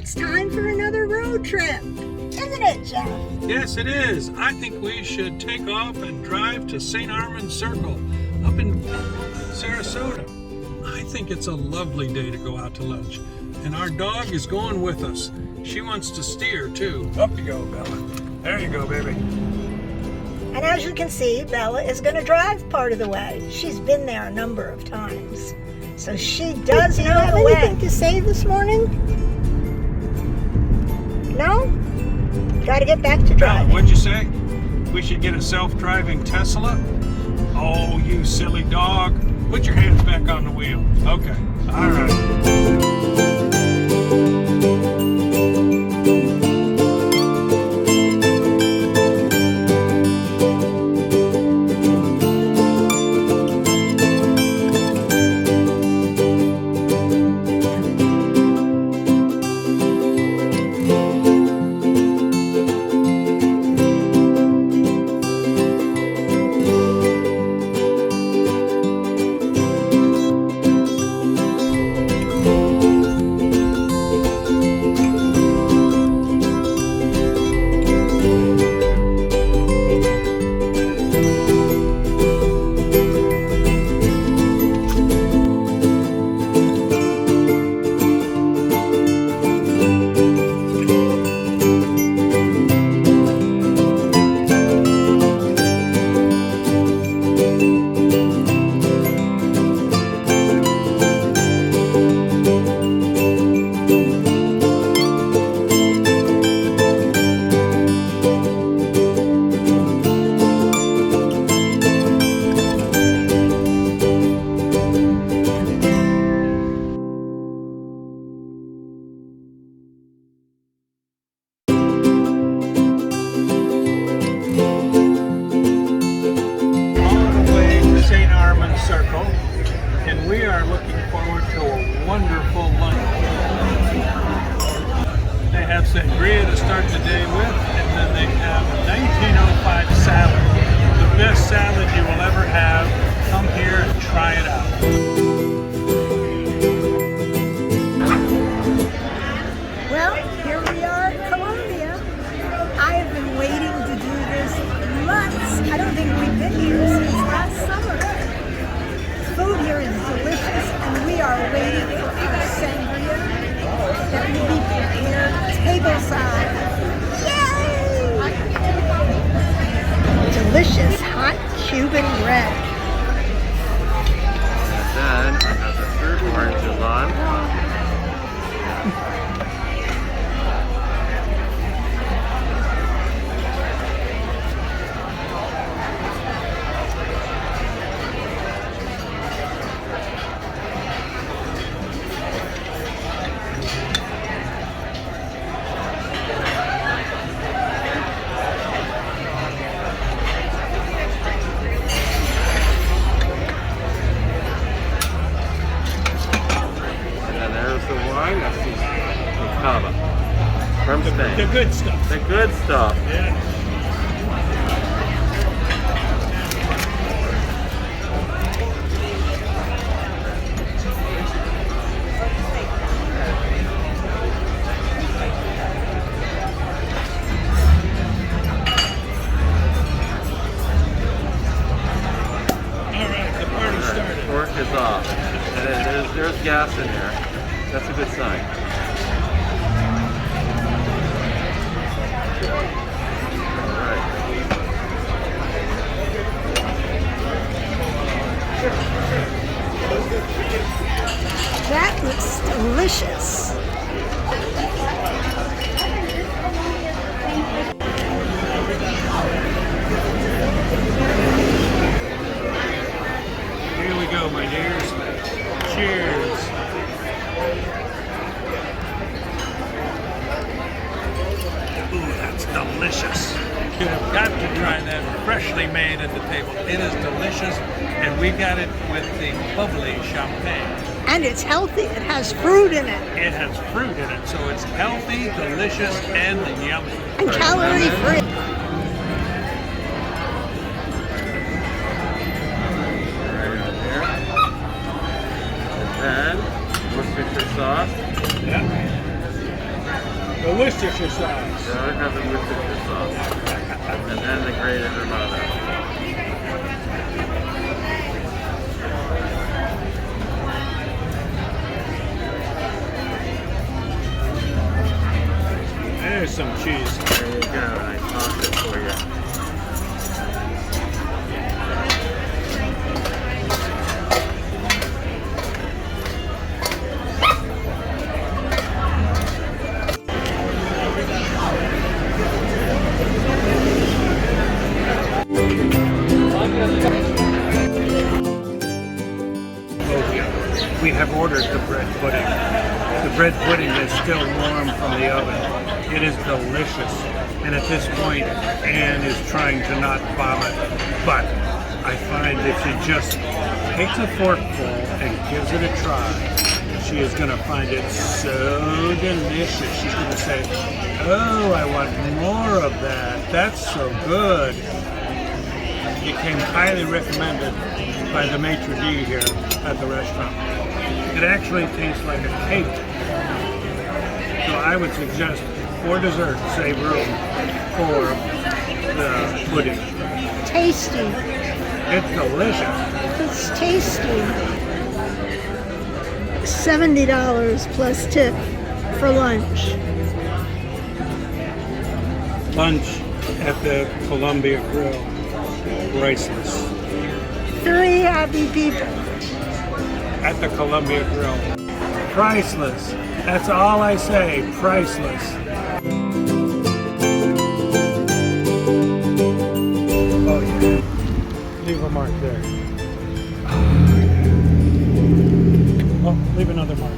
it's time for another road trip. Isn't it, Jeff? Yes, it is. I think we should take off and drive to St. Armand's Circle up in Sarasota. I think it's a lovely day to go out to lunch. And our dog is going with us. She wants to steer too. Up you go, Bella. There you go, baby. And as you can see, Bella is going to drive part of the way. She's been there a number of times. So she does know the way. Anything to say this morning? No? Got to get back to driving. What'd you say? We should get a self-driving Tesla? Oh, you silly dog. Put your hands back on the wheel. Okay. All right. Circle, and we are looking forward to a wonderful lunch. They have sangria to start the day with, and then they have a 1905 salad. The best salad you will ever have. Come here and try it out. Well, here we are in Colombia. I have been waiting to do this months. I don't think we've been here since last summer. Food here is delicious, and we are waiting for our sangria that will be prepared tableside. Yay! Delicious hot Cuban bread. And then I have the fruit oranges on. Cava from Spain. The good stuff. The good stuff. Yeah. All right, the party started. Cork is off. And there's gas in there. That's a good sign. That looks delicious. Here we go, my dears. Cheers. Ooh, that's delicious. You have got to try that freshly made at the table. It is delicious, and we got it with the bubbly champagne. And it's healthy. It has fruit in it. It has fruit in it, so it's healthy, delicious, and yummy. And calorie free. And then Worcestershire sauce. Yeah. Worcestershire sauce. Yeah, we're having Worcestershire sauce. And then the grated Romano. There's some cheese. There you go, and I tossed it for you. We have ordered the bread pudding. The bread pudding is still warm from the oven. It is delicious. And at this point, Anne is trying to not vomit. But I find if she just takes a forkful and gives it a try, she is going to find it so delicious. She's going to say, oh, I want more of that. That's so good. It came highly recommended by the maitre d' here at the restaurant. It actually tastes like a cake. So I would suggest for dessert, save room for the pudding. Tasty. It's delicious. It's tasty. $70 plus tip for lunch. Lunch at the Columbia Grill. Priceless. 3 happy people. At the Columbia Grill. Priceless. That's all I say. Priceless. Oh yeah. Leave a mark there. Oh, leave another mark.